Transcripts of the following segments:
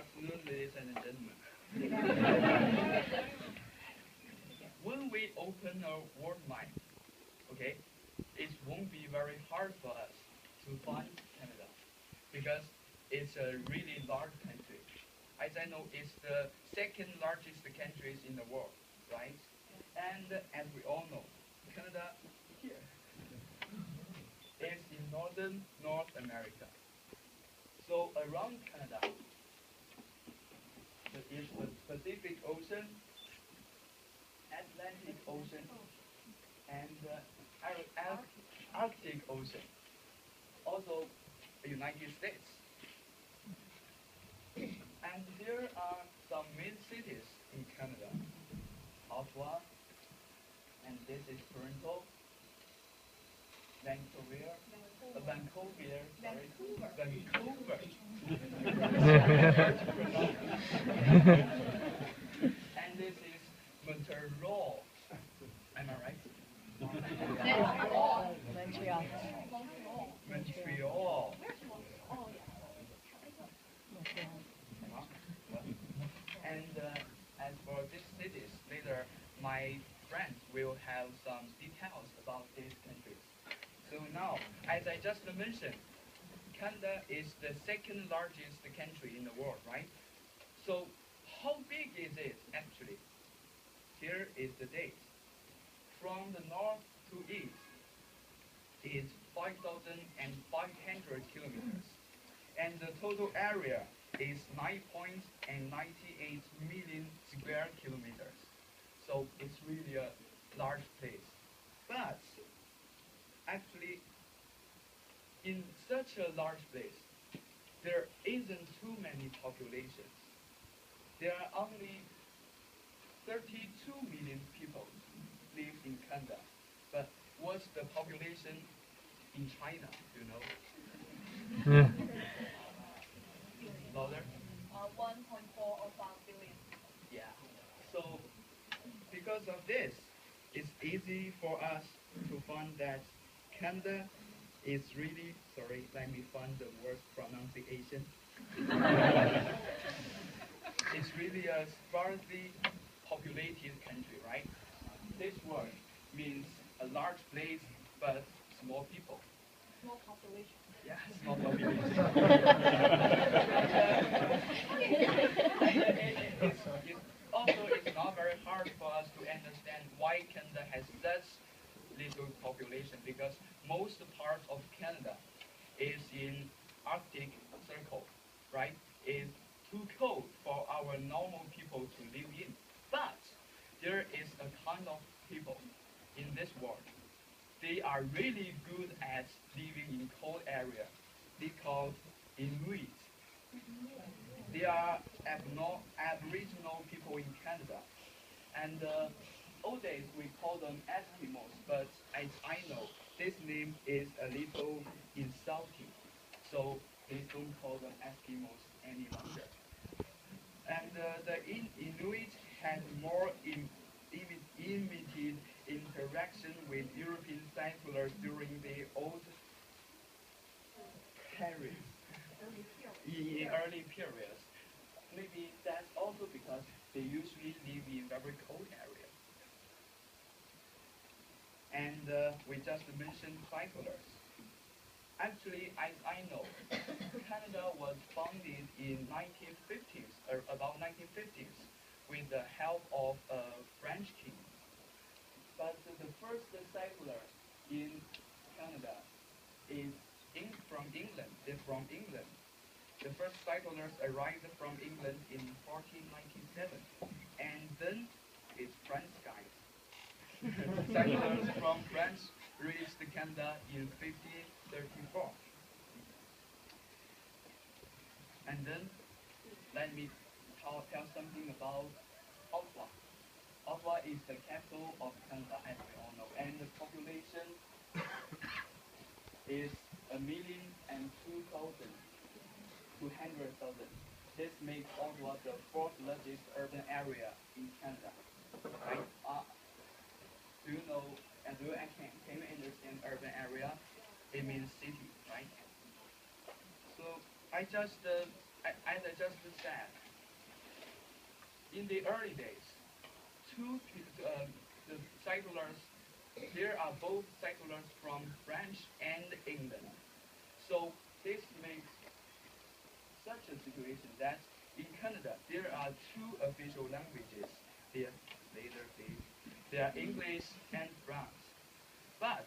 afternoon, ladies and gentlemen. When we open our world map, okay, it won't be very hard for us to find Canada because it's a really large country. As I know, it's the second largest country in the world, right? And as we all know, Canada here is in northern North America. So around Canada, there is the Pacific Ocean, Atlantic Ocean, and Arctic Ocean. Also, the United States. And there are some main cities in Canada. Ottawa, and this is Toronto, Vancouver, Vancouver, sorry, Vancouver. And this is Montreal. Am I right? Montreal. Montreal. And as for these cities, later my friends will have some details about these countries. So now, as I just mentioned, Canada is the second largest country in the world, right? So how big is it actually? Here is the date. From the north to east is 5,500 kilometers. And the total area is 9.98 million square kilometers. So it's really a large place. But actually, in such a large place, there isn't too many populations. There are only 32 million people live in Canada. But what's the population in China, you know? Louder? 1.4 or 5 billion. Yeah. So because of this, it's easy for us to find that Canada is really, sorry, let me find the word pronunciation. It's really a sparsely populated country, right? This word means a large place but small people. Small population. Yeah, small population. It's not very hard for us to understand why Canada has such little population because most parts of Canada is in Arctic Circle, right? It's too cold for our normal people to live in. But there is a kind of people in this world. They are really good at living in cold area. They called Inuit. They are Aboriginal people in Canada. And old days we call them Eskimos, but as I know, this name is a little insulting. So please don't call them Eskimos any longer. And the Inuit had more limited interaction with European settlers during the old periods, in early periods. Maybe that's also because they usually live in very cold areas. And we just mentioned settlers. Actually, as I know, Canada was founded in 1950s, or about 1950s, with the help of a French king. But the first settler in Canada is from England. They're from England. The first settlers arrived from England in 1497, and then it's French guys. Settlers from France reached Canada in 1534. And then let me tell something about Ottawa. Ottawa is the capital of Canada, as we all know, and the population is 1,002,200,000. This makes Ottawa the fourth largest urban area in Canada. Right? Do you know? And can you understand urban area? It means city, right? So I just as I just said, in the early days, the settlers, there are both settlers from French and England. So this makes such a situation that in Canada there are two official languages. They are English and French. But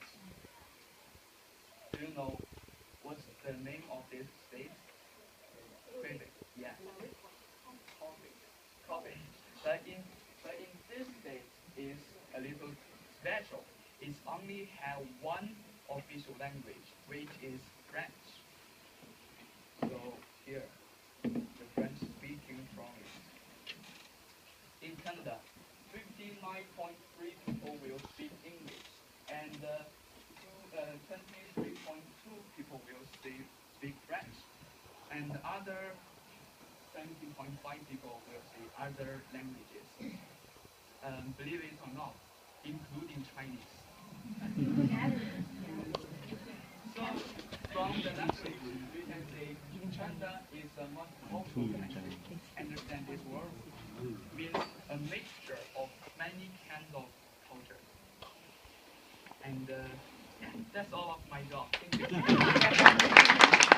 do you know what's the name of this state? Quebec. Yeah. Quebec. But in this state is a little special. It only have one official language, which is French. So here, the French-speaking province. In Canada, 59.3 people will speak English, and 23.2 people will speak French, and other 17.5 people will speak other languages. Believe it or not, including Chinese. So, from the language, we can say China is a multicultural country. Understand this word means a mixture of many kinds of culture. And yeah, that's all of my job. Thank you.